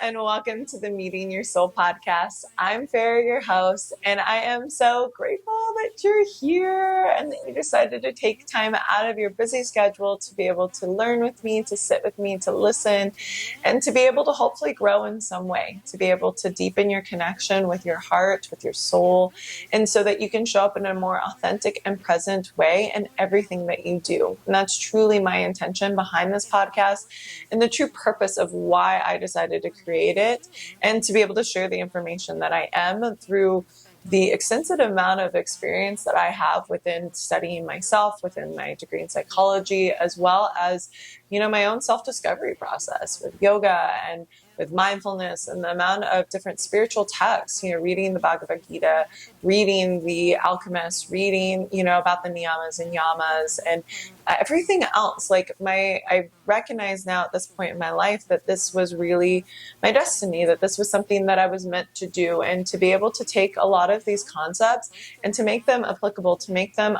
and welcome to the Meeting Your Soul podcast. I'm Farah, your host, and I am so grateful that you're here and that you decided to take time out of your busy schedule to be able to learn with me, to sit with me, to listen, and to be able to hopefully grow in some way, to be able to deepen your connection with your heart, with your soul, and so that you can show up in a more authentic and present way in everything that you do. And that's truly my intention behind this podcast and the true purpose of why I decided to create it, and to be able to share the information that I am through the extensive amount of experience that I have within studying myself, within my degree in psychology, as well as, my own self-discovery process with yoga and with mindfulness and the amount of different spiritual texts, reading the Bhagavad Gita, reading The Alchemist, reading, about the niyamas and yamas and everything else. I recognize now at this point in my life that this was really my destiny, that this was something that I was meant to do, and to be able to take a lot of these concepts and to make them applicable, to make them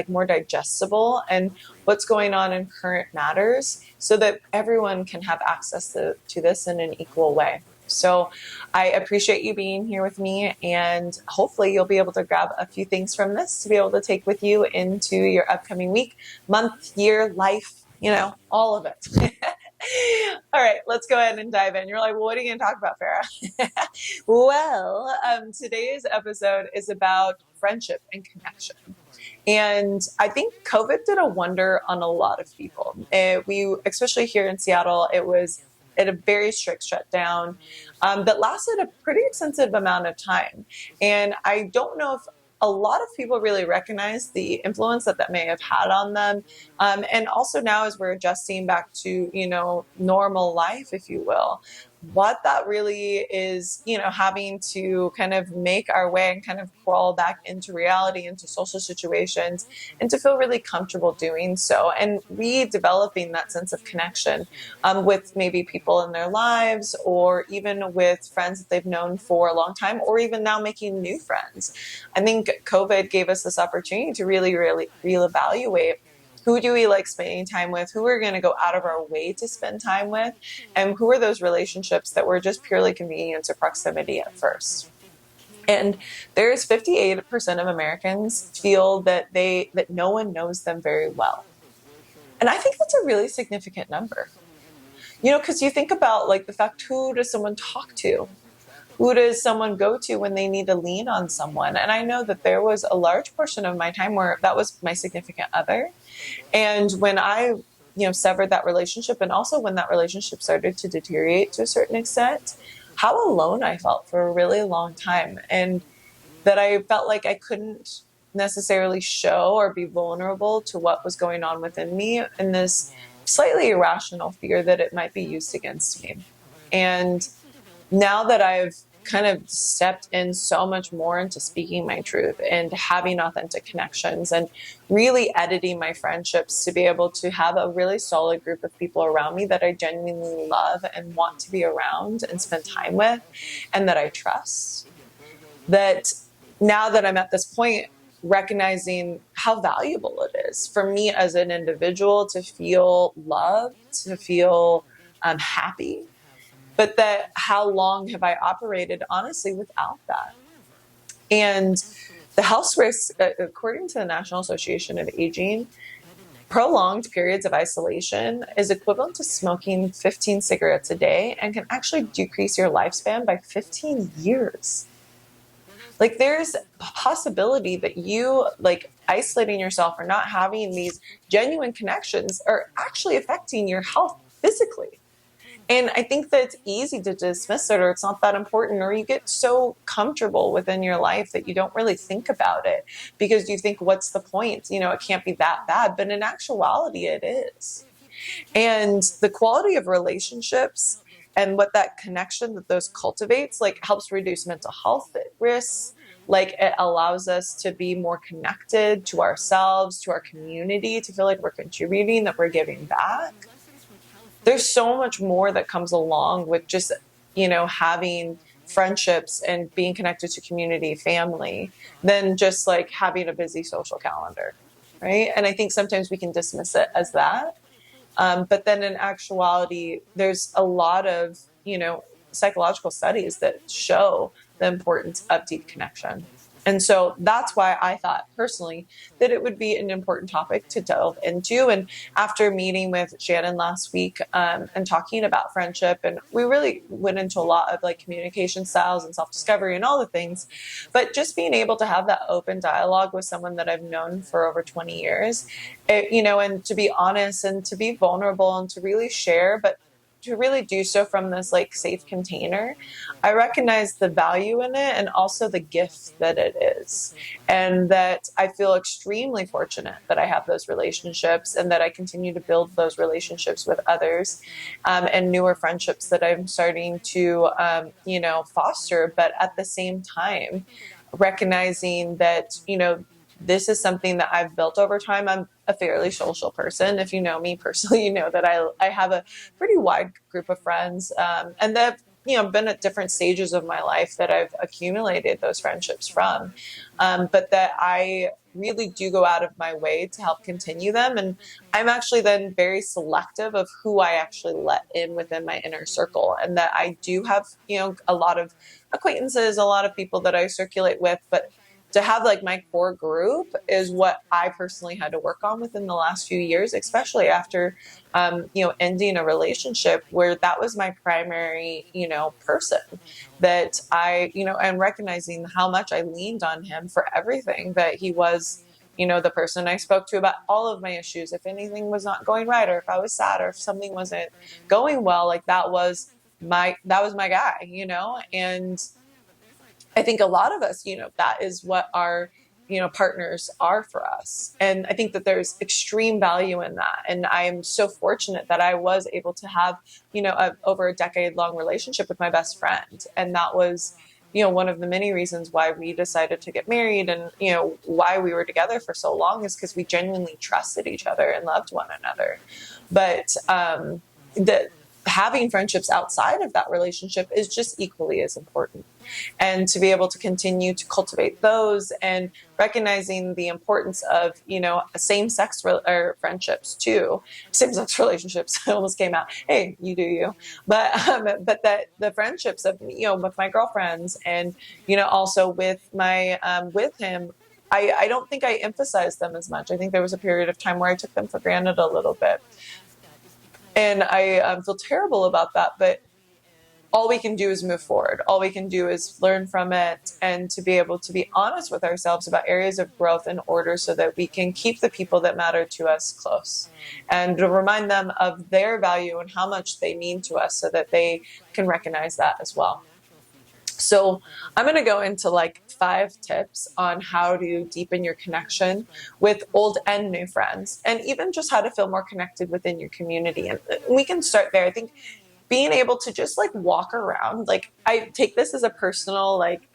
more digestible and what's going on in current matters, so that everyone can have access to this in an equal way. So I appreciate you being here with me, and hopefully you'll be able to grab a few things from this to be able to take with you into your upcoming week, month, year, life, all of it. All right, let's go ahead and dive in. You're like, well, what are you going to talk about, Farah? Well, today's episode is about friendship and connection. And I think COVID did a wonder on a lot of people. Especially here in Seattle, it was at a very strict shutdown that lasted a pretty extensive amount of time. And I don't know if a lot of people really recognize the influence that may have had on them. And also now, as we're adjusting back to, normal life, if you will, what that really is, having to kind of make our way and kind of crawl back into reality, into social situations, and to feel really comfortable doing so, and redeveloping that sense of connection with maybe people in their lives, or even with friends that they've known for a long time, or even now making new friends. I think COVID gave us this opportunity to really, really reevaluate who do we like spending time with, who we're going to go out of our way to spend time with, and who are those relationships that were just purely convenience or proximity at first. And there's 58% of Americans feel that no one knows them very well. And I think that's a really significant number. Because you think about the fact, who does someone talk to? Who does someone go to when they need to lean on someone? And I know that there was a large portion of my time where that was my significant other. And when I, severed that relationship, and also when that relationship started to deteriorate to a certain extent, how alone I felt for a really long time. And that I felt like I couldn't necessarily show or be vulnerable to what was going on within me, and this slightly irrational fear that it might be used against me. And now that I've kind of stepped in so much more into speaking my truth and having authentic connections and really editing my friendships to be able to have a really solid group of people around me that I genuinely love and want to be around and spend time with, and that I trust, that now that I'm at this point, recognizing how valuable it is for me as an individual to feel loved, to feel happy, but that how long have I operated honestly without that? And the health risk, according to the National Association of Aging, prolonged periods of isolation is equivalent to smoking 15 cigarettes a day and can actually decrease your lifespan by 15 years. There's a possibility that you, isolating yourself or not having these genuine connections are actually affecting your health physically. And I think that it's easy to dismiss it, or it's not that important, or you get so comfortable within your life that you don't really think about it because you think, what's the point? It can't be that bad. But in actuality, it is. And the quality of relationships and what that connection that those cultivates, helps reduce mental health risks. It allows us to be more connected to ourselves, to our community, to feel like we're contributing, that we're giving back. There's so much more that comes along with just, having friendships and being connected to community, family, than just having a busy social calendar, right? And I think sometimes we can dismiss it as that. But then in actuality, there's a lot of, psychological studies that show the importance of deep connection. And so that's why I thought personally that it would be an important topic to delve into. And after meeting with Shannon last week and talking about friendship, and we really went into a lot of like communication styles and self-discovery and all the things, but just being able to have that open dialogue with someone that I've known for over 20 years, and to be honest and to be vulnerable and to really share, but to really do so from this like safe container, I recognize the value in it and also the gift that it is. And that I feel extremely fortunate that I have those relationships and that I continue to build those relationships with others, and newer friendships that I'm starting to, foster. But at the same time, recognizing that, this is something that I've built over time. I'm a fairly social person. If you know me personally, you know that I have a pretty wide group of friends, and that been at different stages of my life that I've accumulated those friendships from, but that I really do go out of my way to help continue them. And I'm actually then very selective of who I actually let in within my inner circle, and that I do have a lot of acquaintances, a lot of people that I circulate with, but to have like my core group is what I personally had to work on within the last few years, especially after, ending a relationship where that was my primary, person that and recognizing how much I leaned on him for everything, that he was, the person I spoke to about all of my issues. If anything was not going right, or if I was sad, or if something wasn't going well, like that was my guy, and I think a lot of us, that is what our, partners are for us. And I think that there's extreme value in that. And I am so fortunate that I was able to have, over a decade long relationship with my best friend. And that was, one of the many reasons why we decided to get married, and, why we were together for so long, is because we genuinely trusted each other and loved one another. But, having friendships outside of that relationship is just equally as important. And to be able to continue to cultivate those, and recognizing the importance of, same-sex friendships too. Same-sex relationships almost came out. Hey, you do you. But that the friendships of, with my girlfriends, and, also with my, with him, I don't think I emphasized them as much. I think there was a period of time where I took them for granted a little bit. And I feel terrible about that, but all we can do is move forward. All we can do is learn from it, and to be able to be honest with ourselves about areas of growth in order so that we can keep the people that matter to us close, and to remind them of their value and how much they mean to us, so that they can recognize that as well. So I'm going to go into like 5 tips on how to deepen your connection with old and new friends, and even just how to feel more connected within your community. And we can start there. I think being able to just like walk around, like I take this as a personal like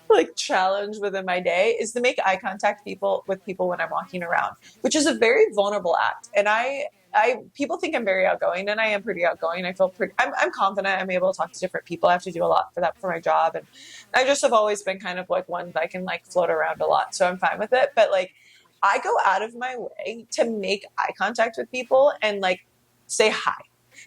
like challenge within my day, is to make eye contact with people when I'm walking around, which is a very vulnerable act. And people think I'm very outgoing, and I am pretty outgoing. I'm confident. I'm able to talk to different people. I have to do a lot for that for my job. And I just have always been kind of like one that I can like float around a lot. So I'm fine with it. But like, I go out of my way to make eye contact with people and like say hi.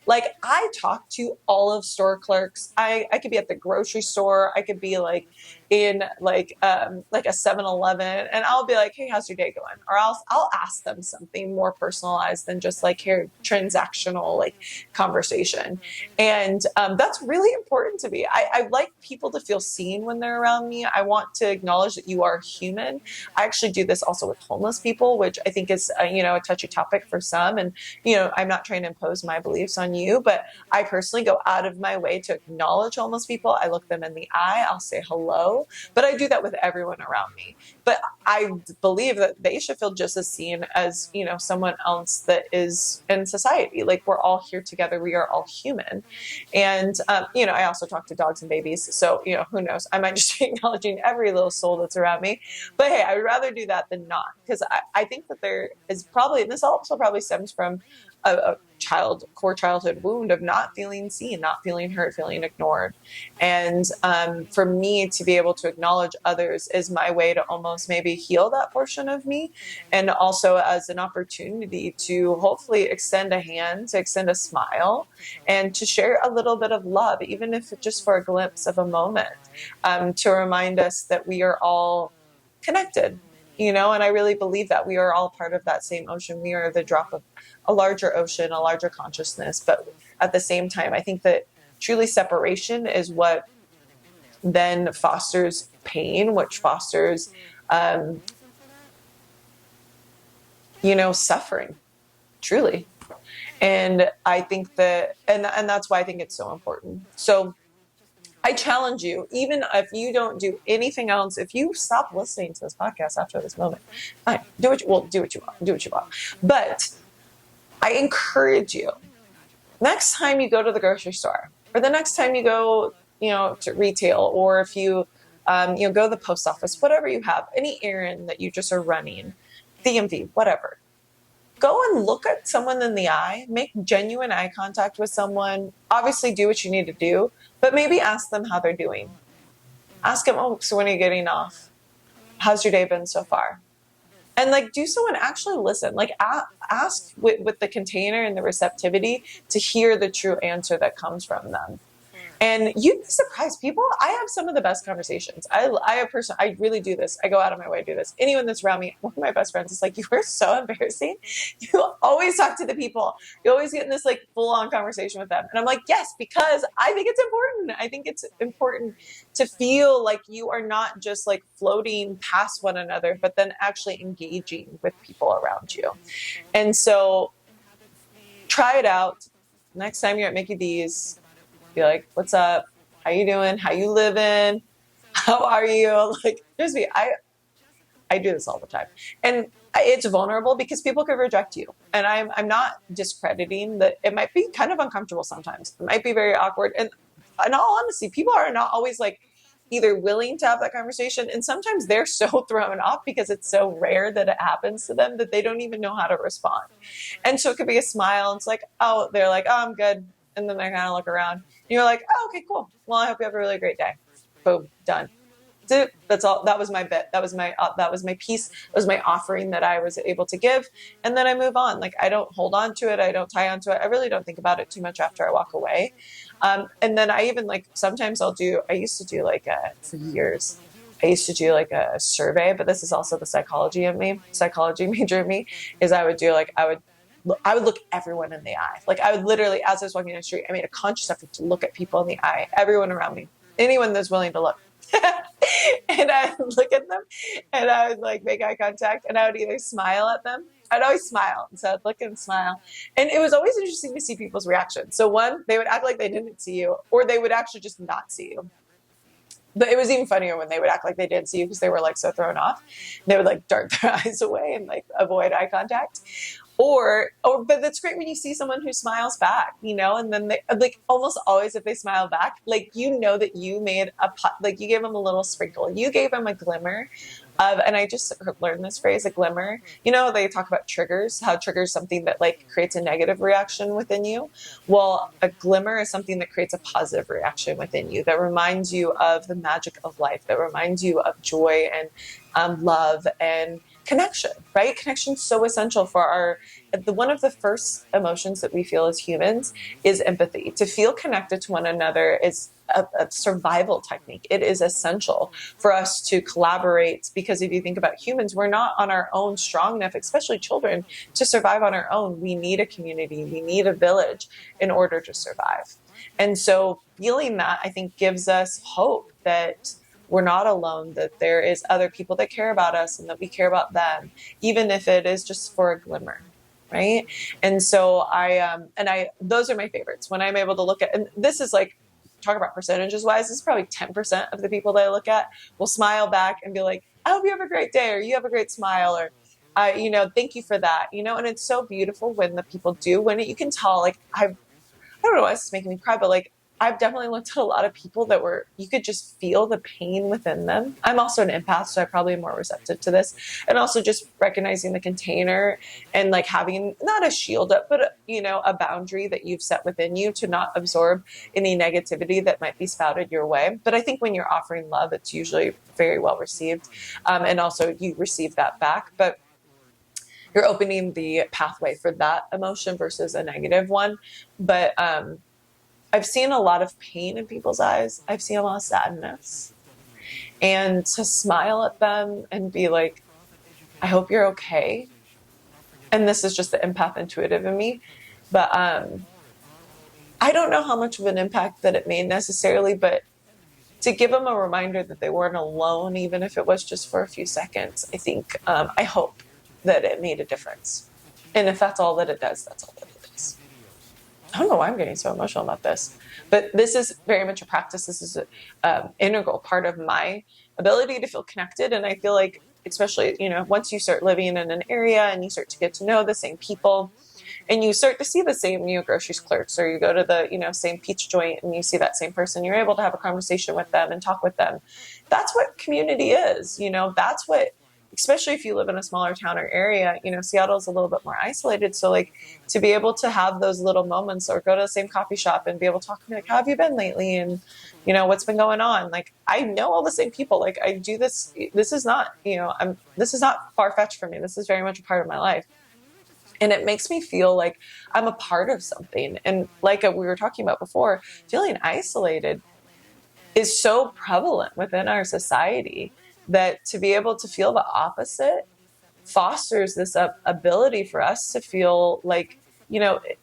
Like, I talk to all of store clerks. I could be at the grocery store. I could be like in like a 7-Eleven, and I'll be like, hey, how's your day going? Or I'll ask them something more personalized than just like here transactional like conversation. And that's really important to me. I like people to feel seen when they're around me. I want to acknowledge that you are human. I actually do this also with homeless people, which I think is a touchy topic for some. And I'm not trying to impose my beliefs on you, but I personally go out of my way to acknowledge homeless people. I look them in the eye. I'll say hello, but I do that with everyone around me. But I believe that they should feel just as seen as, someone else that is in society. Like, we're all here together. We are all human. And, I also talk to dogs and babies. So, who knows? I might just be acknowledging every little soul that's around me. But hey, I would rather do that than not, because I think that there is probably, and this also probably stems from a core childhood wound of not feeling seen, not feeling heard, feeling ignored. And for me to be able to acknowledge others is my way to almost maybe maybe heal that portion of me, and also as an opportunity to hopefully extend a hand, to extend a smile, and to share a little bit of love, even if it's just for a glimpse of a moment, to remind us that we are all connected, and I really believe that we are all part of that same ocean. We are the drop of a larger ocean, a larger consciousness. But at the same time, I think that truly separation is what then fosters pain, which fosters, suffering, truly. And I think that, and that's why I think it's so important. So I challenge you, even if you don't do anything else, if you stop listening to this podcast after this moment, fine, do what you want. But I encourage you, next time you go to the grocery store, or the next time you go, to retail, or if you, go to the post office, whatever you have, any errand that you just are running, DMV, whatever, go and look at someone in the eye, make genuine eye contact with someone, obviously do what you need to do, but maybe ask them how they're doing. Ask them, oh, so when are you getting off? How's your day been so far? And do so and actually listen. Ask with the container and the receptivity to hear the true answer that comes from them. And you'd be surprised, people. I have some of the best conversations. I really do this. I go out of my way to do this. Anyone that's around me, one of my best friends is like, you are so embarrassing. You always talk to the people. You always get in this full on conversation with them. And I'm like, yes, because I think it's important. I think it's important to feel like you are not just floating past one another, but then actually engaging with people around you. And so try it out. Next time you're at Mickey D's, be like, what's up? How you doing? How you living? How are you? Just be, I do this all the time. And it's vulnerable because people could reject you. And I'm not discrediting that. It might be kind of uncomfortable sometimes. It might be very awkward. And in all honesty, people are not always either willing to have that conversation. And sometimes they're so thrown off because it's so rare that it happens to them that they don't even know how to respond. And so it could be a smile. And it's oh, they're oh, I'm good. And then they kind of look around. And you're like, oh, okay, cool. Well, I hope you have a really great day. Boom, done. That's all. That was my bit. That was my piece. That was my offering that I was able to give. And then I move on. I don't hold on to it. I don't tie onto it. I really don't think about it too much after I walk away. And then I even sometimes I used to do for years, I used to do a survey, but this is also the psychology major of me, is I would do I would look everyone in the eye. I would literally, as I was walking down the street, I made a conscious effort to look at people in the eye, everyone around me, anyone that's willing to look. And I would look at them and I would make eye contact, and I would either smile at them. I'd always smile. And so I'd look and smile. And it was always interesting to see people's reactions. So one, they would act like they didn't see you, or they would actually just not see you. But it was even funnier when they would act like they didn't see you because they were so thrown off. They would dart their eyes away and avoid eye contact. But that's great when you see someone who smiles back, and then they almost always, if they smile back, that you made you gave them a little sprinkle, you gave them a glimmer of, and I just learned this phrase, a glimmer. They talk about triggers, how triggers something that creates a negative reaction within you. Well, a glimmer is something that creates a positive reaction within you, that reminds you of the magic of life, that reminds you of joy and love and connection, right? Connection is so essential for one of the first emotions that we feel as humans is empathy. To feel connected to one another is a survival technique. It is essential for us to collaborate, because if you think about humans, we're not on our own strong enough, especially children, to survive on our own. We need a community. We need a village in order to survive. And so feeling that, I think, gives us hope that we're not alone, that there is other people that care about us and that we care about them, even if it is just for a glimmer, right? And so those are my favorites. When I'm able to look at, and this is talk about percentages wise, this is probably 10% of the people that I look at will smile back and be like, I hope you have a great day, or you have a great smile, or thank you for that, and it's so beautiful when the people do, when you can tell, I don't know why this is making me cry, but I've definitely looked at a lot of people that you could just feel the pain within them. I'm also an empath, so I probably am more receptive to this. And also just recognizing the container and like having not a shield up, but a boundary that you've set within you to not absorb any negativity that might be spouted your way. But I think when you're offering love, it's usually very well received. And also you receive that back. But you're opening the pathway for that emotion versus a negative one. But I've seen a lot of pain in people's eyes. I've seen a lot of sadness. And to smile at them and be like, I hope you're okay. And this is just the empath intuitive in me. But I don't know how much of an impact that it made necessarily, but to give them a reminder that they weren't alone, even if it was just for a few seconds, I think, I hope that it made a difference. And if that's all that it does, that's all that it is. I don't know why I'm getting so emotional about this, but this is very much a practice. This is an integral part of my ability to feel connected. And I feel like, especially, once you start living in an area and you start to get to know the same people and you start to see the same grocery clerks, or you go to the, same peach joint and you see that same person, you're able to have a conversation with them and talk with them. That's what community is, that's what, especially if you live in a smaller town or area, Seattle's a little bit more isolated. So like to be able to have those little moments or go to the same coffee shop and be able to talk to me like, how have you been lately? And, what's been going on? Like, I know all the same people. Like I do this. This is not, this is not far-fetched for me. This is very much a part of my life. And it makes me feel like I'm a part of something. And like we were talking about before, feeling isolated is so prevalent within our society that to be able to feel the opposite fosters this ability for us to feel like,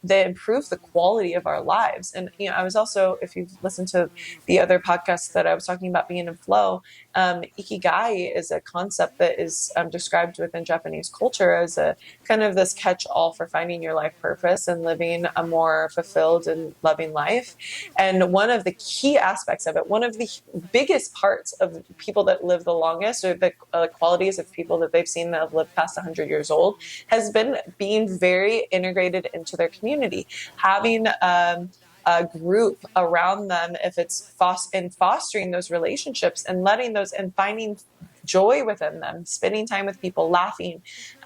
they improve the quality of our lives. And, I was also, if you've listened to the other podcasts that I was talking about being in flow, ikigai is a concept that is described within Japanese culture as a kind of this catch-all for finding your life purpose and living a more fulfilled and loving life. And one of the key aspects of it, one of the biggest parts of people that live the longest, or the qualities of people that they've seen that have lived past 100 years old, has been being very integrated into their community, having a group around them, if it's fostering those relationships and letting those and finding joy within them, spending time with people, laughing,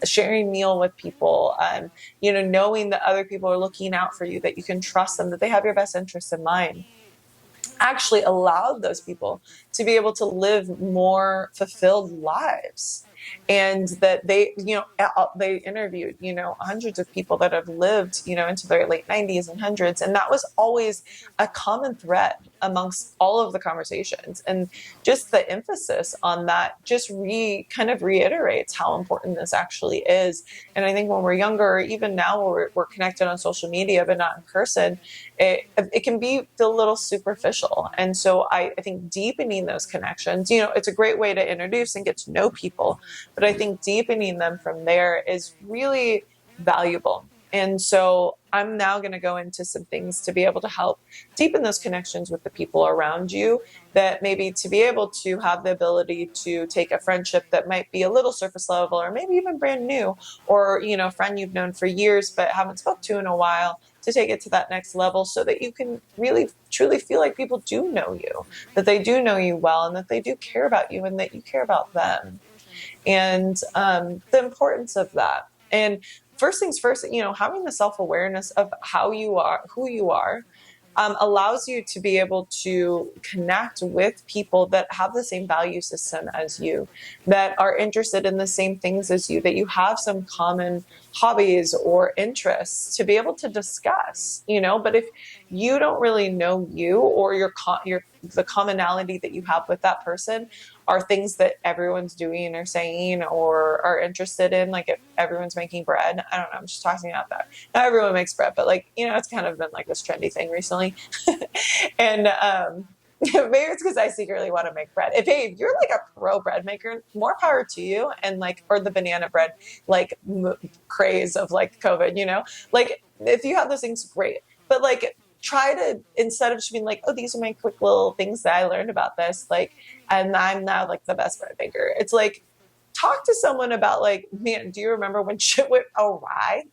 sharing meal with people, knowing that other people are looking out for you, that you can trust them, that they have your best interests in mind, actually allowed those people to be able to live more fulfilled lives. And that they interviewed, hundreds of people that have lived, into their late 90s and hundreds. And that was always a common thread amongst all of the conversations. And just the emphasis on that just kind of reiterates how important this actually is. And I think when we're younger, or even now where we're connected on social media, but not in person, it can feel a little superficial. And so I think deepening those connections, it's a great way to introduce and get to know people. But I think deepening them from there is really valuable. And so I'm now going to go into some things to be able to help deepen those connections with the people around you, that maybe to be able to have the ability to take a friendship that might be a little surface level, or maybe even brand new, or, a friend you've known for years but haven't spoke to in a while, to take it to that next level so that you can really truly feel like people do know you, that they do know you well, and that they do care about you and that you care about them. And the importance of that. And first things first, having the self-awareness of how you are, who you are, allows you to be able to connect with people that have the same value system as you, that are interested in the same things as you, that you have some common hobbies or interests to be able to discuss, But if you don't really know you, or the commonality that you have with that person are things that everyone's doing or saying or are interested in, like if everyone's making bread, I don't know, I'm just talking about that. Not everyone makes bread, but it's kind of been like this trendy thing recently. And maybe it's because I secretly want to make bread. If you're like a pro bread maker, more power to you. And or the banana bread, craze of COVID, if you have those things, great. But try to, instead of just being like, oh, these are my quick little things that I learned about this, and I'm now the best bread maker. It's talk to someone about like, man, do you remember when shit went awry?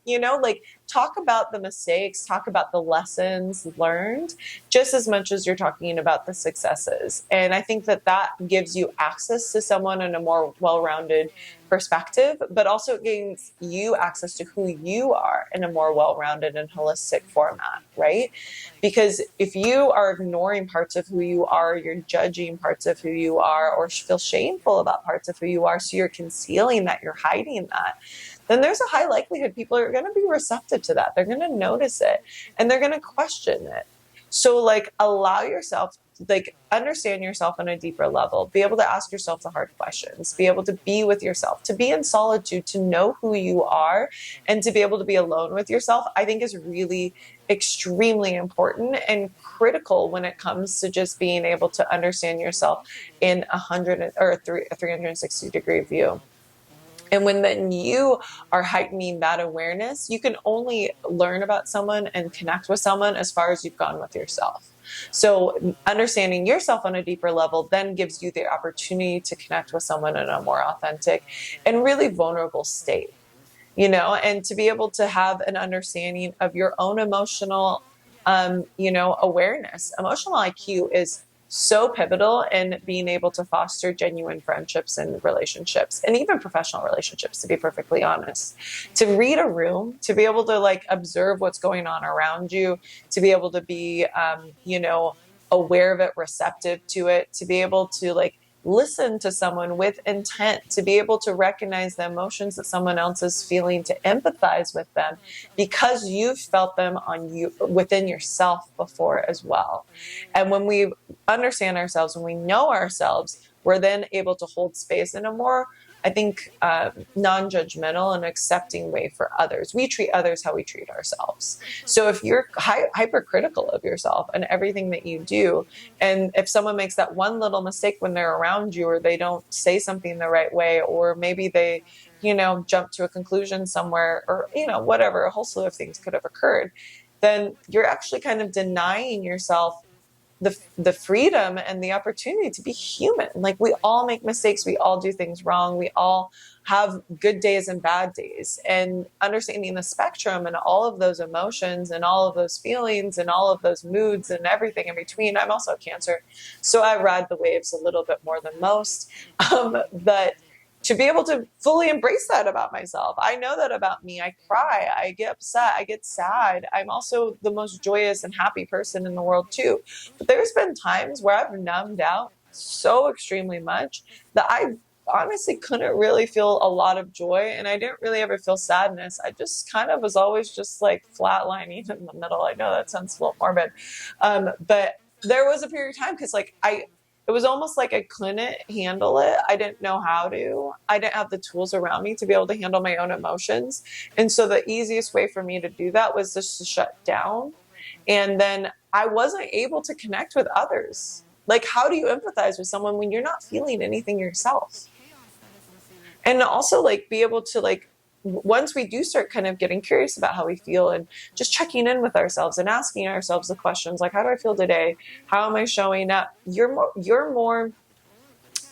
Like talk about the mistakes, talk about the lessons learned, just as much as you're talking about the successes. And I think that that gives you access to someone in a more well-rounded perspective, but also it gives you access to who you are in a more well-rounded and holistic format, right? Because if you are ignoring parts of who you are, you're judging parts of who you are, or feel shameful about parts of who you are, so you're concealing that, you're hiding that, then there's a high likelihood people are going to be receptive to that. They're going to notice it and they're going to question it. So like allow yourself, like understand yourself on a deeper level, be able to ask yourself the hard questions, be able to be with yourself, to be in solitude, to know who you are, and to be able to be alone with yourself, I think is really extremely important and critical when it comes to just being able to understand yourself in a 360-degree view. And when then you are heightening that awareness, you can only learn about someone and connect with someone as far as you've gone with yourself. So understanding yourself on a deeper level then gives you the opportunity to connect with someone in a more authentic and really vulnerable state, and to be able to have an understanding of your own emotional, awareness. Emotional IQ is so pivotal in being able to foster genuine friendships and relationships, and even professional relationships, to be perfectly honest. To read a room, to be able to like observe what's going on around you, to be able to be, aware of it, receptive to it, to be able to like listen to someone with intent, to be able to recognize the emotions that someone else is feeling, to empathize with them because you've felt them on you within yourself before as well. And when we understand ourselves, when we know ourselves, we're then able to hold space in a more, I think, non-judgmental and accepting way for others. We treat others how we treat ourselves. So if you're hypercritical of yourself and everything that you do, and if someone makes that one little mistake when they're around you, or they don't say something the right way, or maybe they, jump to a conclusion somewhere, or, whatever, a whole slew of things could have occurred, then you're actually kind of denying yourself the freedom and the opportunity to be human. Like we all make mistakes. We all do things wrong. We all have good days and bad days, and understanding the spectrum and all of those emotions and all of those feelings and all of those moods and everything in between. I'm also a Cancer, so I ride the waves a little bit more than most. But to be able to fully embrace that about myself. I know that about me. I cry, I get upset, I get sad. I'm also the most joyous and happy person in the world too. But there's been times where I've numbed out so extremely much that I honestly couldn't really feel a lot of joy, and I didn't really ever feel sadness. I just kind of was always just like flatlining in the middle. I know that sounds a little morbid. But there was a period of time because it was almost like I couldn't handle it. I didn't know how to. I didn't have the tools around me to be able to handle my own emotions. And so the easiest way for me to do that was just to shut down. And then I wasn't able to connect with others. Like, how do you empathize with someone when you're not feeling anything yourself? And also like be able to like, once we do start kind of getting curious about how we feel and just checking in with ourselves and asking ourselves the questions like, how do I feel today? How am I showing up? You're more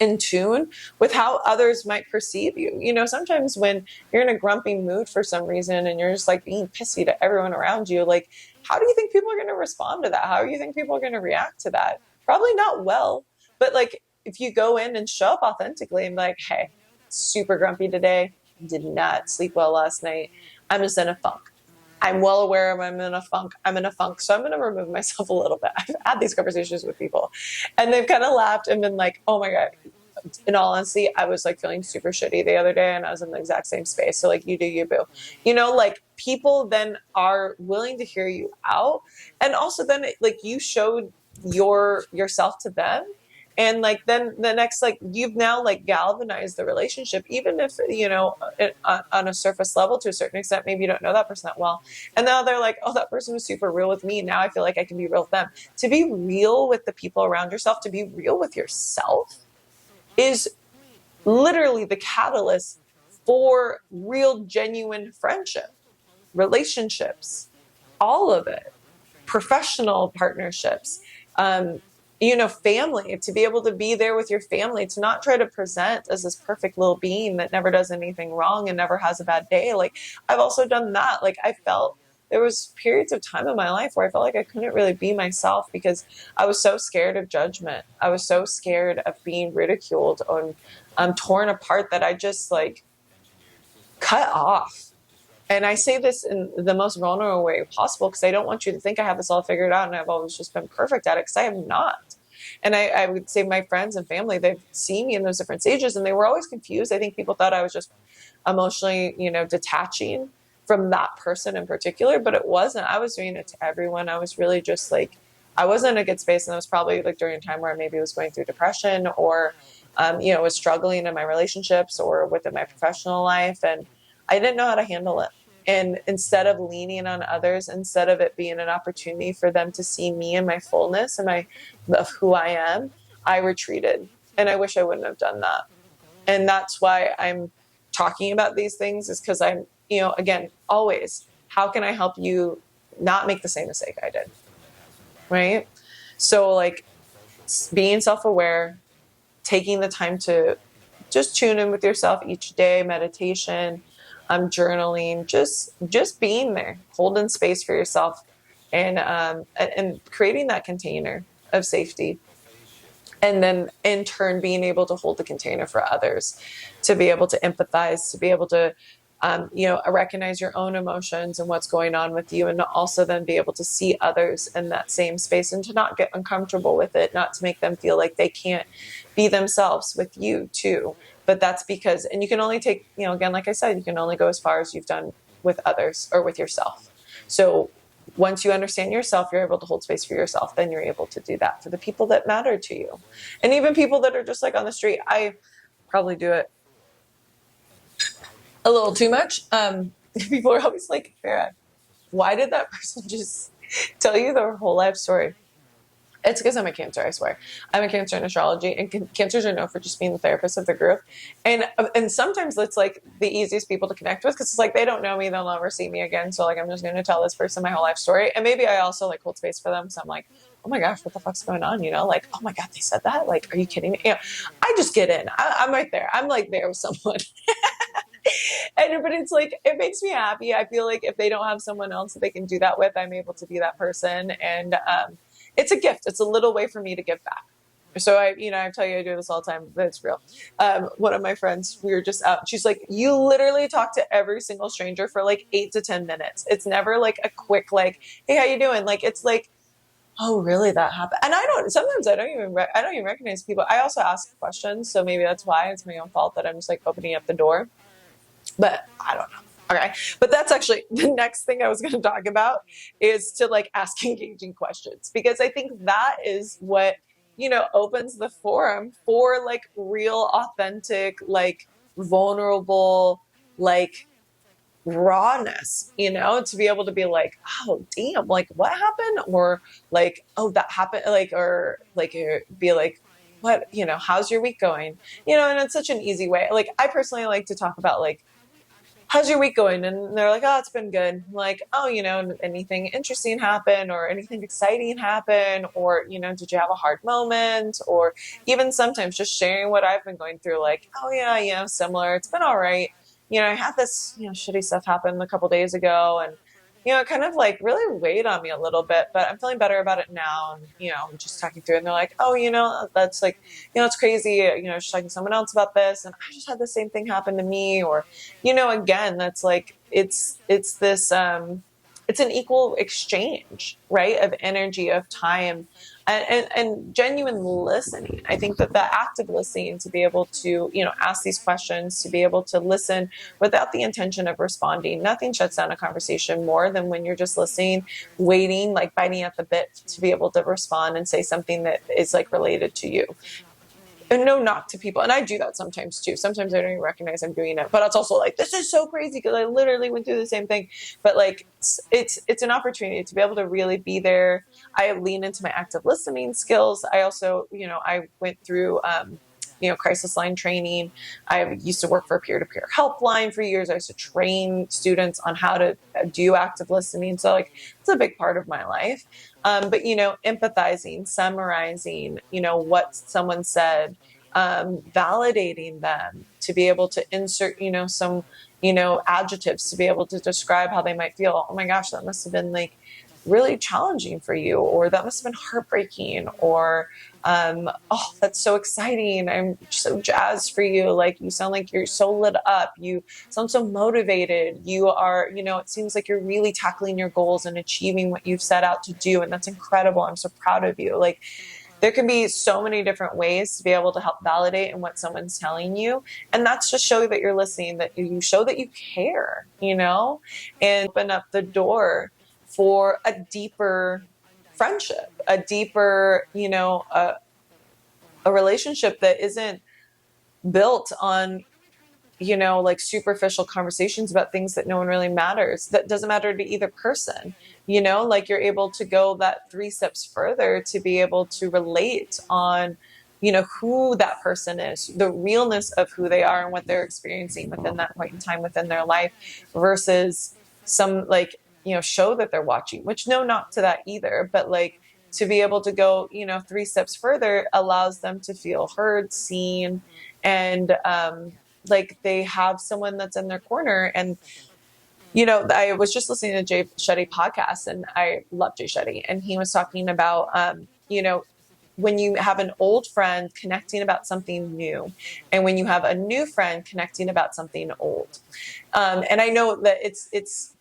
in tune with how others might perceive you. Sometimes when you're in a grumpy mood for some reason and you're just like being pissy to everyone around you, like, how do you think people are going to respond to that? How do you think people are going to react to that? Probably not well. But like, if you go in and show up authentically and be like, hey, super grumpy today, did not sleep well last night, I'm just in a funk. I'm well aware I'm in a funk. So I'm going to remove myself a little bit. I've had these conversations with people and they've kind of laughed and been like, oh my God. In all honesty, I was like feeling super shitty the other day and I was in the exact same space. So like, you do you, boo. Like people then are willing to hear you out. And also then like you showed yourself to them. And like, then the next, like you've now like galvanized the relationship, even if, on a surface level to a certain extent, maybe you don't know that person that well. And now they're like, oh, that person was super real with me. Now I feel like I can be real with them. To be real with the people around yourself, to be real with yourself is literally the catalyst for real, genuine friendship, relationships, all of it, professional partnerships, family, to be able to be there with your family, to not try to present as this perfect little being that never does anything wrong and never has a bad day. Like, I've also done that. Like, I felt there was periods of time in my life where I felt like I couldn't really be myself because I was so scared of judgment. I was so scared of being ridiculed and torn apart that I just like cut off. And I say this in the most vulnerable way possible because I don't want you to think I have this all figured out and I've always just been perfect at it, because I have not. And I would say my friends and family, they've seen me in those different stages and they were always confused. I think people thought I was just emotionally, detaching from that person in particular, but it wasn't. I was doing it to everyone. I was really just like, I wasn't in a good space. And it was probably like during a time where I maybe was going through depression or, was struggling in my relationships or within my professional life. And I didn't know how to handle it. And instead of leaning on others, instead of it being an opportunity for them to see me in my fullness and of who I am, I retreated. And I wish I wouldn't have done that. And that's why I'm talking about these things, is because I'm, again, always, how can I help you not make the same mistake I did? Right? So like being self-aware, taking the time to just tune in with yourself each day, meditation, journaling, just being there, holding space for yourself, and creating that container of safety. And then in turn, being able to hold the container for others, to be able to empathize, to be able to, recognize your own emotions and what's going on with you, and also then be able to see others in that same space and to not get uncomfortable with it, not to make them feel like they can't be themselves with you too. But that's because, and you can only take, again, like I said, you can only go as far as you've done with others or with yourself. So once you understand yourself, you're able to hold space for yourself, then you're able to do that for the people that matter to you. And even people that are just like on the street. I probably do it a little too much. People are always like, Farah, why did that person just tell you their whole life story? It's because I'm a Cancer, I swear. I'm a Cancer in astrology, and Cancers are known for just being the therapist of the group. And sometimes it's like the easiest people to connect with, because it's like they don't know me, they'll never see me again. So like I'm just going to tell this person my whole life story, and maybe I also like hold space for them. So I'm like, oh my gosh, what the fuck's going on? Like, oh my god, they said that. Like, are you kidding me? I just get in. I'm right there. I'm like there with someone. But it's like, it makes me happy. I feel like if they don't have someone else that they can do that with, I'm able to be that person. And it's a gift. It's a little way for me to give back. So I tell you, I do this all the time, but it's real. One of my friends, we were just out. She's like, you literally talk to every single stranger for like 8 to 10 minutes. It's never like a quick, like, hey, how you doing? Like, it's like, oh, really? That happened? And sometimes I don't even recognize people. I also ask questions. So maybe that's why it's my own fault that I'm just like opening up the door. But I don't know. Okay. But that's actually the next thing I was going to talk about, is to like ask engaging questions, because I think that is what, opens the forum for like real, authentic, like vulnerable, like rawness, to be able to be like, oh, damn, like what happened? Or like, oh, that happened. Like, or like, be like, what, how's your week going? And it's such an easy way. Like, I personally like to talk about like, how's your week going? And they're like, oh, it's been good. I'm like, oh, anything interesting happen, or anything exciting happen? Or, did you have a hard moment? Or even sometimes just sharing what I've been going through, like, oh yeah, similar. It's been all right. I had this, shitty stuff happen a couple days ago, and, it kind of like really weighed on me a little bit, but I'm feeling better about it now. And, I'm just talking through it, and they're like, oh, that's like, it's crazy. Just talking to someone else about this, and I just had the same thing happen to me. Or, again, that's like, it's this, it's an equal exchange, right? Of energy, of time, and genuine listening. I think that the act of listening, to be able to, ask these questions, to be able to listen without the intention of responding. Nothing shuts down a conversation more than when you're just listening, waiting, like biting at the bit to be able to respond and say something that is like related to you. And no knock to people. And I do that sometimes too. Sometimes I don't even recognize I'm doing it, but it's also like, this is so crazy because I literally went through the same thing. But like, it's an opportunity to be able to really be there. I lean into my active listening skills. I also, I went through, crisis line training. I used to work for a peer-to-peer helpline for years. I used to train students on how to do active listening. So like, it's a big part of my life. But, empathizing, summarizing, what someone said, validating them, to be able to insert, some, adjectives to be able to describe how they might feel. Oh my gosh, that must have been like really challenging for you, or that must have been heartbreaking, or oh, that's so exciting, I'm so jazzed for you, like you sound like you're so lit up, you sound so motivated, you are, it seems like you're really tackling your goals and achieving what you've set out to do, and that's incredible, I'm so proud of you. Like, there can be so many different ways to be able to help validate in what someone's telling you. And that's just show that you're listening, that you show that you care, and open up the door for a deeper friendship, a deeper, a relationship that isn't built on, like superficial conversations about things that no one really matters, that doesn't matter to either person, like you're able to go that 3 steps further to be able to relate on, who that person is, the realness of who they are and what they're experiencing within that point in time within their life, versus some like, show that they're watching, which no, not to that either, but like to be able to go, 3 steps further allows them to feel heard, seen, and like they have someone that's in their corner. And I was just listening to Jay Shetty podcast, and I love Jay Shetty, and he was talking about when you have an old friend connecting about something new, and when you have a new friend connecting about something old. And I know that it's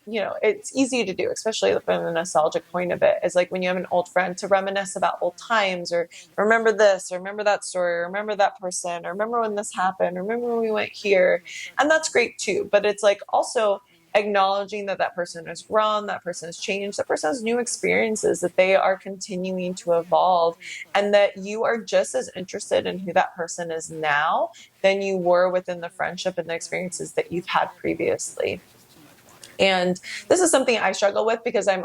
easy to do, especially from the nostalgic point of it, is like when you have an old friend to reminisce about old times, or remember this, or remember that story, or remember that person, or remember when this happened, or remember when we went here. And that's great too. But it's like also acknowledging that that person has grown, that person has changed, that person has new experiences, that they are continuing to evolve, and that you are just as interested in who that person is now than you were within the friendship and the experiences that you've had previously. And this is something I struggle with, because I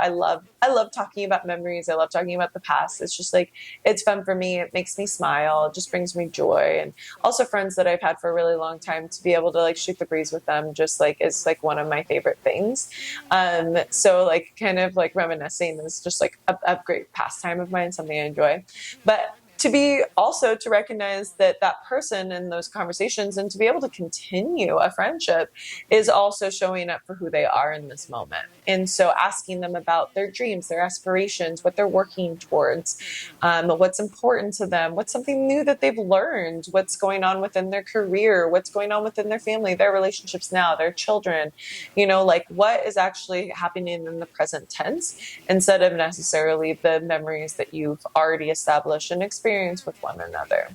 love talking about memories. I love talking about the past. It's just like, it's fun for me. It makes me smile. It just brings me joy. And also friends that I've had for a really long time, to be able to like shoot the breeze with them, just like, is like one of my favorite things. So like kind of like reminiscing is just like a great pastime of mine, something I enjoy. But to be also to recognize that that person in those conversations, and to be able to continue a friendship, is also showing up for who they are in this moment. And so asking them about their dreams, their aspirations, what they're working towards, what's important to them, what's something new that they've learned, what's going on within their career, what's going on within their family, their relationships now, their children, like what is actually happening in the present tense, instead of necessarily the memories that you've already established and experienced with one another.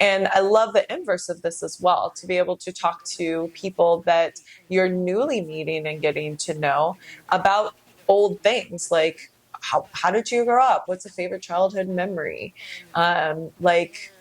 And I love the inverse of this as well, to be able to talk to people that you're newly meeting and getting to know about old things, like how did you grow up? What's a favorite childhood memory? Like,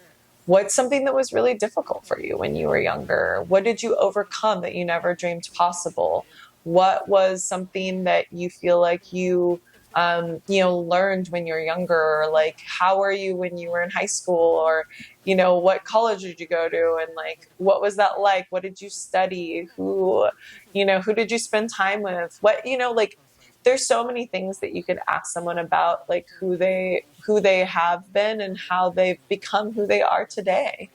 what's something that was really difficult for you when you were younger? What did you overcome that you never dreamed possible? What was something that you feel like you learned when you're younger? Like, how were you when you were in high school? Or, what college did you go to? And like, what was that like? What did you study? Who did you spend time with? What, like, there's so many things that you could ask someone about, like who they have been and how they've become who they are today,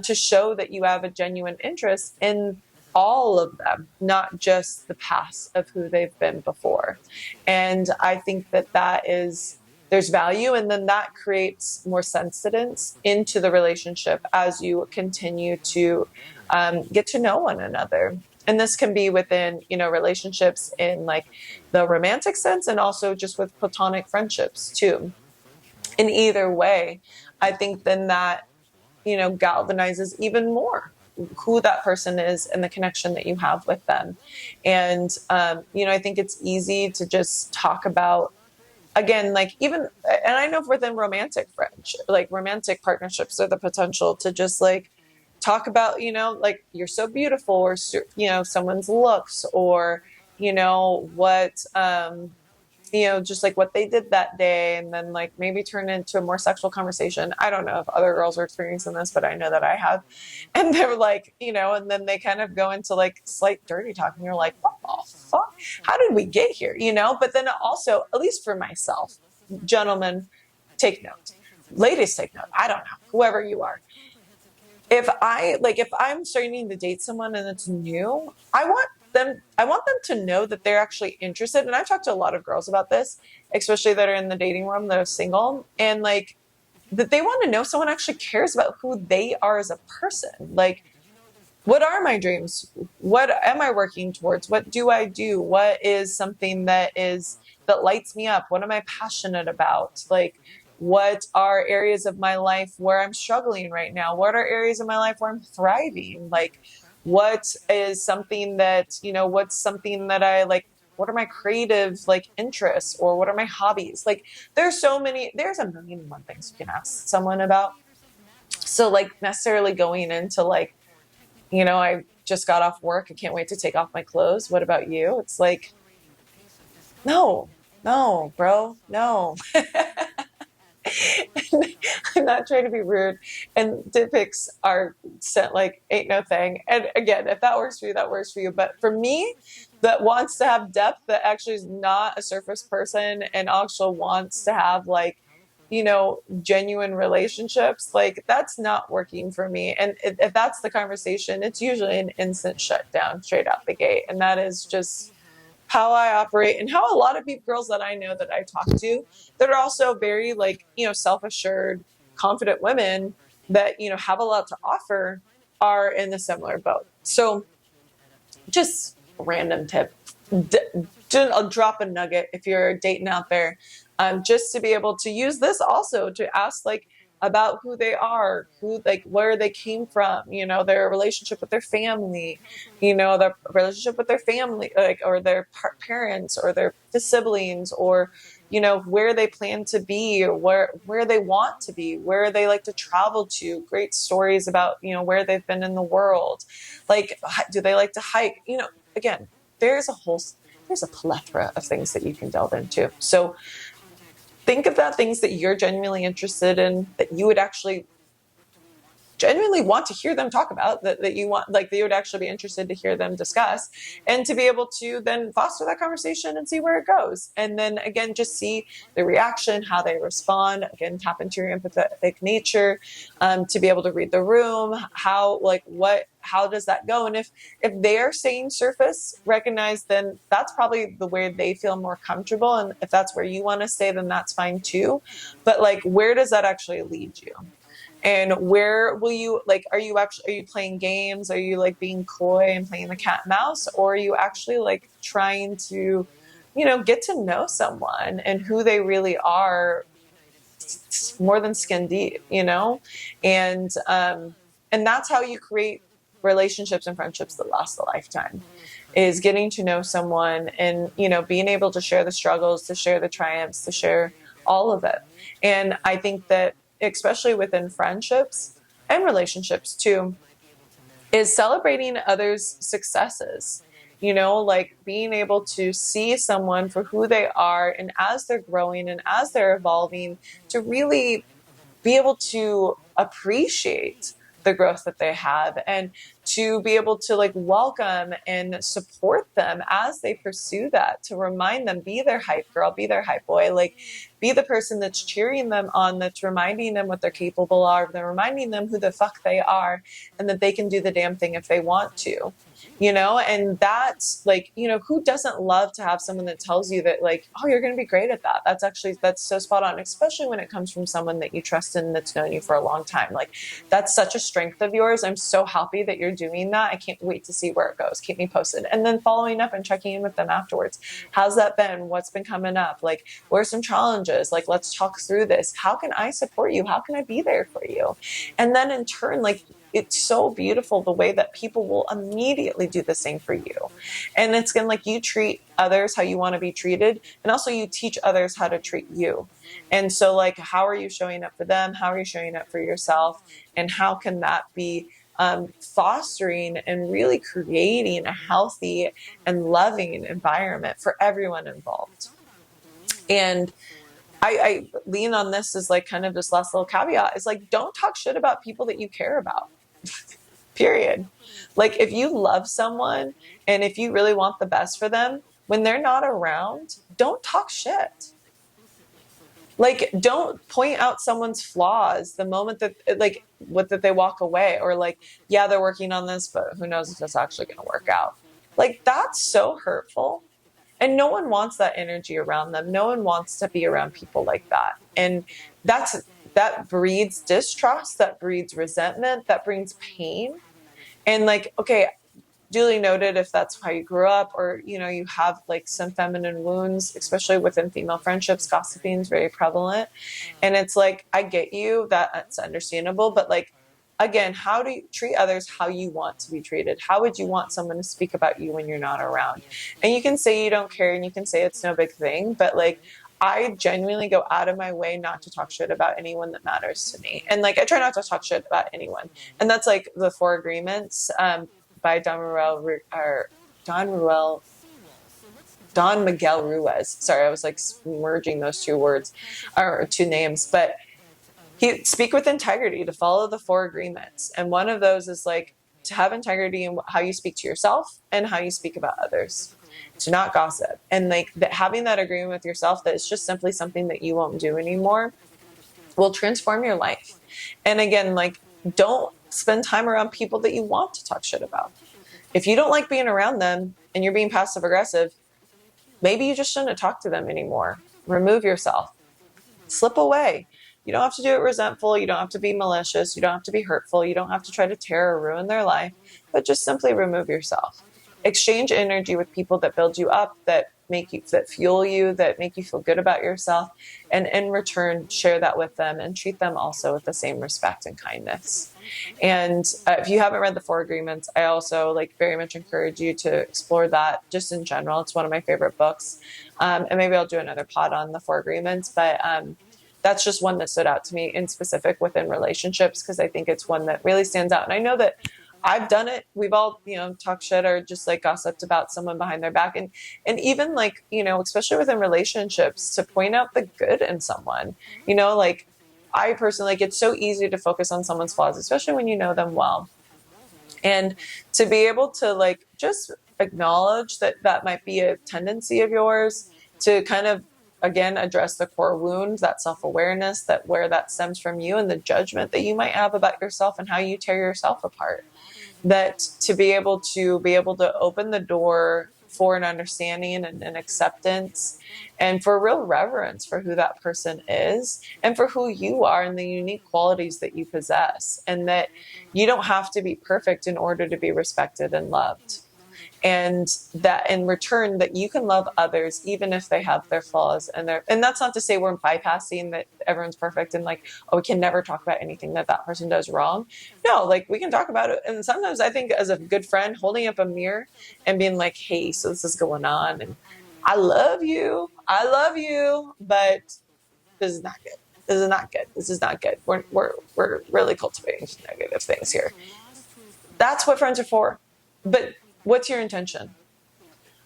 to show that you have a genuine interest in all of them, not just the past of who they've been before. And I think that there's value, and then that creates more substance into the relationship as you continue to get to know one another. And this can be within, relationships in like the romantic sense, and also just with platonic friendships too. In either way, I think then that, galvanizes even more who that person is and the connection that you have with them. And, I think it's easy to just talk about, again, like even, and I know within romantic friendship, like romantic partnerships, are the potential to just like talk about, like you're so beautiful, or, someone's looks, or, what, just like what they did that day, and then like maybe turn into a more sexual conversation. I don't know if other girls are experiencing this, but I know that I have. And they're like, and then they kind of go into like slight dirty talk, and you're like, what the fuck? How did we get here? But then also, at least for myself, gentlemen, take note. Ladies, take note. I don't know, whoever you are. If I'm starting to date someone and it's new, I want them to know that they're actually interested. And I've talked to a lot of girls about this, especially that are in the dating room, that are single, and like that they want to know someone actually cares about who they are as a person. Like, what are my dreams? What am I working towards? What do I do? What is something that lights me up? What am I passionate about? Like, what are areas of my life where I'm struggling right now? What are areas of my life where I'm thriving? Like, what is something that, what's something that I like? What are my creative like interests, or what are my hobbies? Like, there's a million and one things you can ask someone about. So like necessarily going into like, I just got off work. I can't wait to take off my clothes. What about you? It's like, no, bro, no. I'm not trying to be rude. And dick pics are sent like ain't no thing. And again, if that works for you, that works for you. But for me, that wants to have depth, that actually is not a surface person and also wants to have like, genuine relationships, like that's not working for me. And if that's the conversation, it's usually an instant shutdown straight out the gate. And that is just how I operate, and how a lot of people, girls that I know that I talk to that are also very like, self-assured, confident women that, have a lot to offer, are in a similar boat. So just random tip. I'll drop a nugget if you're dating out there, just to be able to use this also to ask like about who they are, where they came from, their relationship with their family, their relationship with their family, like, or their parents or their siblings, or, where they plan to be, or where they want to be, where they like to travel to, great stories about, where they've been in the world. Like, do they like to hike? Again, there's a plethora of things that you can delve into. So think about things that you're genuinely interested in, that you would actually genuinely want to hear them talk about, that you want, like, that you would actually be interested to hear them discuss, and to be able to then foster that conversation and see where it goes. And then again, just see the reaction, how they respond. Again, tap into your empathetic nature, to be able to read the room. How does that go? And if they're saying surface, recognize then that's probably the way they feel more comfortable. And if that's where you want to stay, then that's fine too. But like, where does that actually lead you? And where will you, like, are you playing games? Are you like being coy and playing the cat and mouse? Or are you actually like trying to, get to know someone and who they really are, more than skin deep, and that's how you create relationships and friendships that last a lifetime, is getting to know someone and, being able to share the struggles, to share the triumphs, to share all of it. And I think that, especially within friendships and relationships too, is celebrating others' successes. Like being able to see someone for who they are, and as they're growing and as they're evolving, to really be able to appreciate the growth that they have, and to be able to like welcome and support them as they pursue that, to remind them, be their hype girl, be their hype boy, like be the person that's cheering them on, that's reminding them what they're capable of, they're reminding them who the fuck they are, and that they can do the damn thing if they want to, and that's like, who doesn't love to have someone that tells you that like, oh, you're going to be great at that. That's so spot on, especially when it comes from someone that you trust and that's known you for a long time. Like, that's such a strength of yours. I'm so happy that you're doing that. I can't wait to see where it goes. Keep me posted. And then following up and checking in with them afterwards. How's that been? What's been coming up? Like, what are some challenges? Like, let's talk through this. How can I support you? How can I be there for you? And then in turn, like, it's so beautiful the way that people will immediately do the same for you. And it's going to, like, you treat others how you want to be treated. And also you teach others how to treat you. And so like, how are you showing up for them? How are you showing up for yourself? And how can that be fostering and really creating a healthy and loving environment for everyone involved? And I lean on this as like kind of this last little caveat is like, don't talk shit about people that you care about. Period. Like if you love someone and if you really want the best for them, when they're not around, don't talk shit. Like don't point out someone's flaws the moment that like what that they walk away, or like, yeah, they're working on this, but who knows if it's actually going to work out. Like that's so hurtful. And no one wants that energy around them. No one wants to be around people like that. And that breeds distrust, that breeds resentment, that brings pain. And like, okay, duly noted if that's how you grew up, or you have like some feminine wounds, especially within female friendships. Gossiping is very prevalent, and it's like, I get you, that's understandable, but like, again, how do you treat others how you want to be treated? How would you want someone to speak about you when you're not around? And you can say you don't care, and you can say it's no big thing, but like, I genuinely go out of my way not to talk shit about anyone that matters to me. And like, I try not to talk shit about anyone. And that's like the Four Agreements by Don Miguel Ruiz. Sorry, I was like merging those two words or two names, but he speak with integrity, to follow the Four Agreements. And one of those is like to have integrity in how you speak to yourself and how you speak about others, to not gossip. And like having that agreement with yourself that it's just simply something that you won't do anymore will transform your life. And again, like, don't spend time around people that you want to talk shit about. If you don't like being around them and you're being passive aggressive, maybe you just shouldn't talk to them anymore. Remove yourself. Slip away. You don't have to do it resentful. You don't have to be malicious. You don't have to be hurtful. You don't have to try to tear or ruin their life, but just simply remove yourself. Exchange energy with people that build you up, that fuel you, that make you feel good about yourself. And in return, share that with them and treat them also with the same respect and kindness. And if you haven't read the Four Agreements, I also like very much encourage you to explore that just in general. It's one of my favorite books. And maybe I'll do another pod on the Four Agreements, but that's just one that stood out to me in specific within relationships, because I think it's one that really stands out. And I know that I've done it. We've all, talked shit or just like gossiped about someone behind their back. And even like, especially within relationships, to point out the good in someone, like I personally, like, it's so easy to focus on someone's flaws, especially when you know them well. And to be able to like, just acknowledge that that might be a tendency of yours, to kind of, again, address the core wound, that self-awareness, that where that stems from you, and the judgment that you might have about yourself and how you tear yourself apart. That to be able to open the door for an understanding and an acceptance, and for real reverence for who that person is and for who you are and the unique qualities that you possess, and that you don't have to be perfect in order to be respected and loved. And that in return, that you can love others even if they have their flaws, and that's not to say we're bypassing that everyone's perfect and like, oh, we can never talk about anything that person does wrong. No, like we can talk about it. And sometimes I think as a good friend, holding up a mirror and being like, hey, so this is going on, and I love you, but this is not good. This is not good. We're really cultivating negative things here. That's what friends are for. But what's your intention?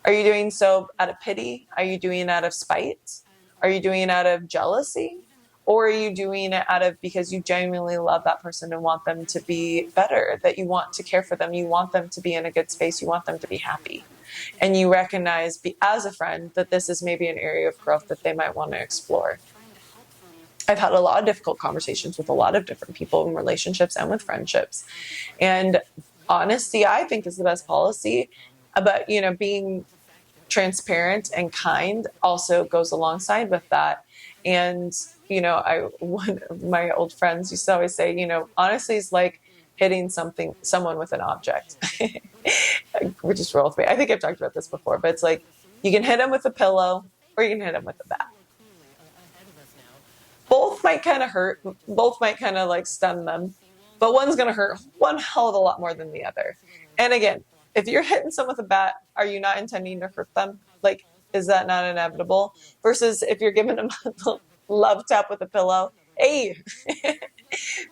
Are you doing so out of pity? Are you doing it out of spite? Are you doing it out of jealousy? Or are you doing it out of because you genuinely love that person and want them to be better, that you want to care for them, you want them to be in a good space, you want them to be happy. And you recognize as a friend that this is maybe an area of growth that they might want to explore. I've had a lot of difficult conversations with a lot of different people in relationships and with friendships. And honesty, I think, is the best policy. But, being transparent and kind also goes alongside with that. And, one of my old friends used to always say, honesty is like hitting someone with an object. Which is roll with me. I think I've talked about this before, but it's like, you can hit them with a pillow or you can hit them with a bat. Both might kind of hurt. Both might kind of like stun them. But one's going to hurt one hell of a lot more than the other. And again, if you're hitting someone with a bat, are you not intending to hurt them? Like, is that not inevitable? Versus if you're giving them a love tap with a pillow, hey,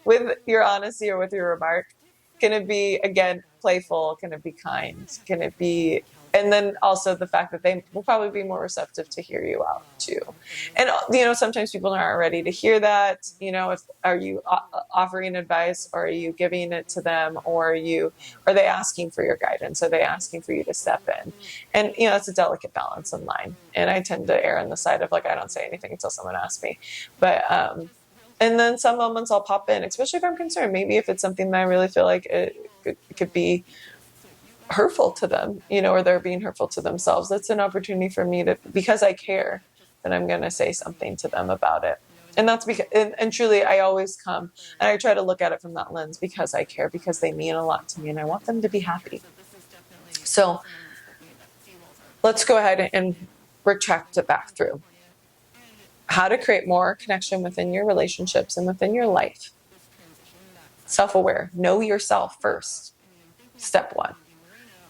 with your honesty or with your remark, can it be, again, playful? Can it be kind? Can it be And then also the fact that they will probably be more receptive to hear you out too. And, sometimes people aren't ready to hear that. Are you offering advice, or are you giving it to them, or are they asking for your guidance? Are they asking for you to step in? And, it's a delicate balance in line. And I tend to err on the side of like, I don't say anything until someone asks me. But, and then some moments I'll pop in, especially if I'm concerned. Maybe if it's something that I really feel like it could be hurtful to them, or they're being hurtful to themselves. That's an opportunity for me to, because I care, that I'm going to say something to them about it. And that's because, and truly, I always come and I try to look at it from that lens, because I care, because they mean a lot to me and I want them to be happy. So let's go ahead and retract it back through. How to create more connection within your relationships and within your life. Self-aware. Know yourself first. Step 1.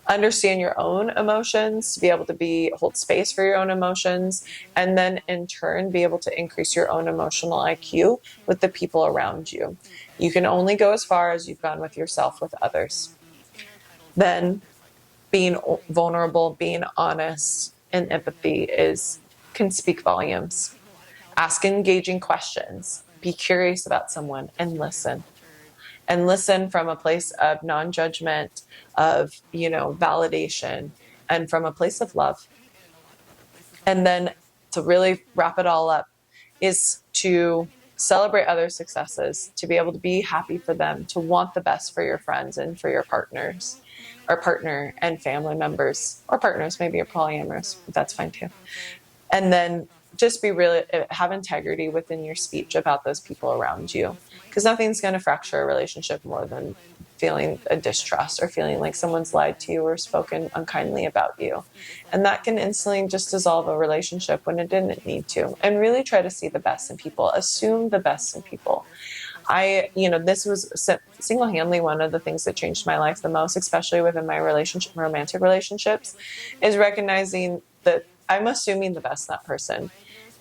Understand your own emotions, to be able to hold space for your own emotions, and then in turn be able to increase your own emotional IQ with the people around you. You can only go as far as you've gone with yourself with others. Then being vulnerable, being honest, and empathy can speak volumes. Ask engaging questions. Be curious about someone and listen. And listen from a place of non-judgment, of, validation, and from a place of love. And then to really wrap it all up is to celebrate others' successes, to be able to be happy for them, to want the best for your friends and for your partners, or partner and family members, or partners. Maybe you're polyamorous, but that's fine too. And then just have integrity within your speech about those people around you, because nothing's going to fracture a relationship more than feeling a distrust or feeling like someone's lied to you or spoken unkindly about you. And that can instantly just dissolve a relationship when it didn't need to. And really try to see the best in people, assume the best in people. This was single-handedly one of the things that changed my life the most, especially within my romantic relationships, is recognizing that I'm assuming the best in that person.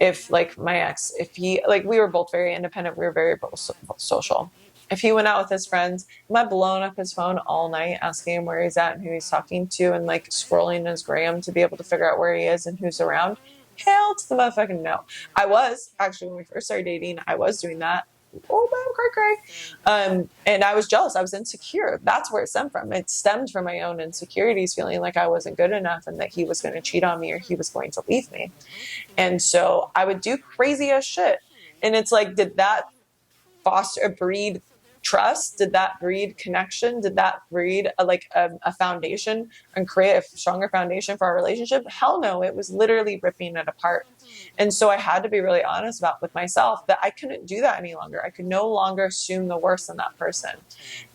If like my ex, if he, like, we were both very independent, we were very social. If he went out with his friends, am I blowing up his phone all night asking him where he's at and who he's talking to, and like scrolling his gram to be able to figure out where he is and who's around? Hell to the motherfucking no. I was actually, when we first started dating, I was doing that. Oh, cray. And I was jealous. I was insecure. That's where it stemmed from. It stemmed from my own insecurities, feeling like I wasn't good enough and that he was going to cheat on me or he was going to leave me. And so I would do crazy ass shit. And it's like, did that breed trust? Did that breed connection? Did that breed a foundation and create a stronger foundation for our relationship? Hell no. It was literally ripping it apart. And so I had to be really honest with myself that I couldn't do that any longer. I could no longer assume the worst in that person,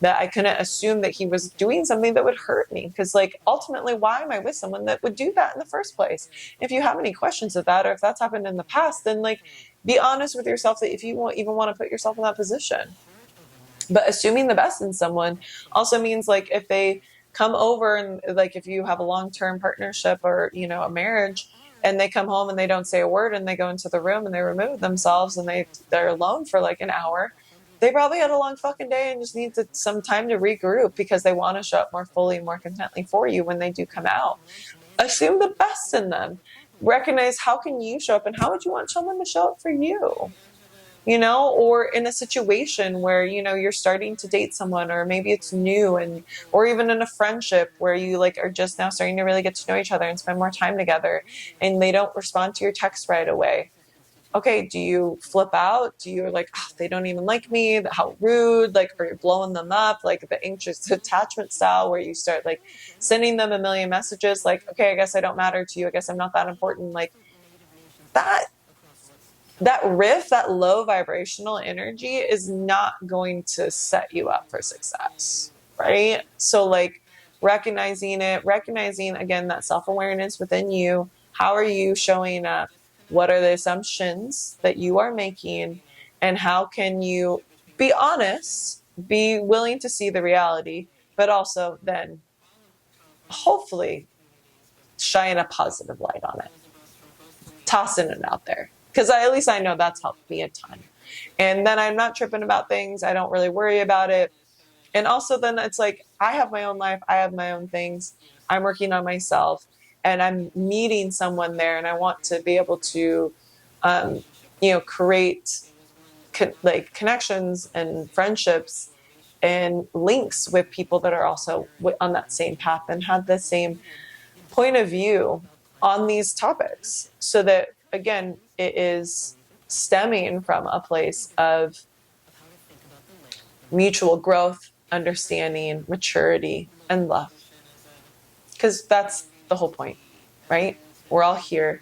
that I couldn't assume that he was doing something that would hurt me. Because ultimately, why am I with someone that would do that in the first place? If you have any questions of that, or if that's happened in the past, then be honest with yourself that if you even want to put yourself in that position. But assuming the best in someone also means if they come over and if you have a long-term partnership or, a marriage, and they come home and they don't say a word and they go into the room and they remove themselves and they're alone for an hour, they probably had a long fucking day and just need some time to regroup because they want to show up more fully, more contently for you when they do come out. Assume the best in them. Recognize how can you show up and how would you want someone to show up for you? Or in a situation where, you're starting to date someone, or maybe it's new, or even in a friendship where you are just now starting to really get to know each other and spend more time together, and they don't respond to your text right away. Okay, do you flip out? Do you they don't even like me? How rude, or you're blowing them up, the anxious attachment style where you start sending them a million messages okay, I guess I don't matter to you. I guess I'm not that important. That riff, that low vibrational energy is not going to set you up for success, right? So recognizing again, that self-awareness within you. How are you showing up? What are the assumptions that you are making? And how can you be honest, be willing to see the reality, but also then hopefully shine a positive light on it. Tossing it out there. Because at least I know that's helped me a ton. And then I'm not tripping about things. I don't really worry about it. And also then it's I have my own life. I have my own things. I'm working on myself. and I'm meeting someone there, and I want to be able to, create like connections and friendships and links with people that are also on that same path and have the same point of view on these topics, so that again it is stemming from a place of mutual growth, understanding, maturity, and love, because that's the whole point, right? We're all here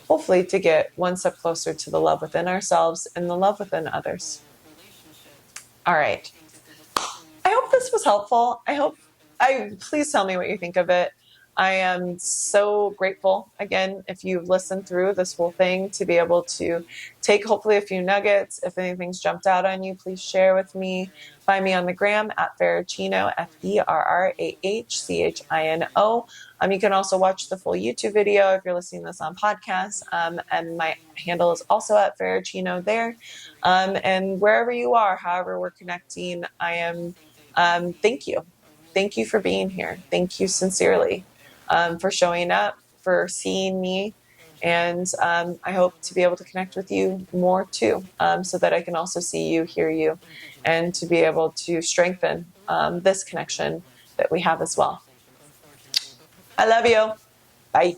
hopefully to get one step closer to the love within ourselves and the love within others. All right, I hope this was helpful. Please tell me what you think of it. I am so grateful, again, if you've listened through this whole thing, to be able to take hopefully a few nuggets. If anything's jumped out on you, please share with me. Find me on the gram at Ferrachino, FERRAHCHINO. You can also watch the full YouTube video if you're listening to this on podcast. And my handle is also at Ferrachino there. And wherever you are, however we're connecting, I am, thank you. Thank you for being here. Thank you sincerely for showing up, for seeing me. And I hope to be able to connect with you more too, so that I can also see you, hear you, and to be able to strengthen this connection that we have as well. I love you. Bye.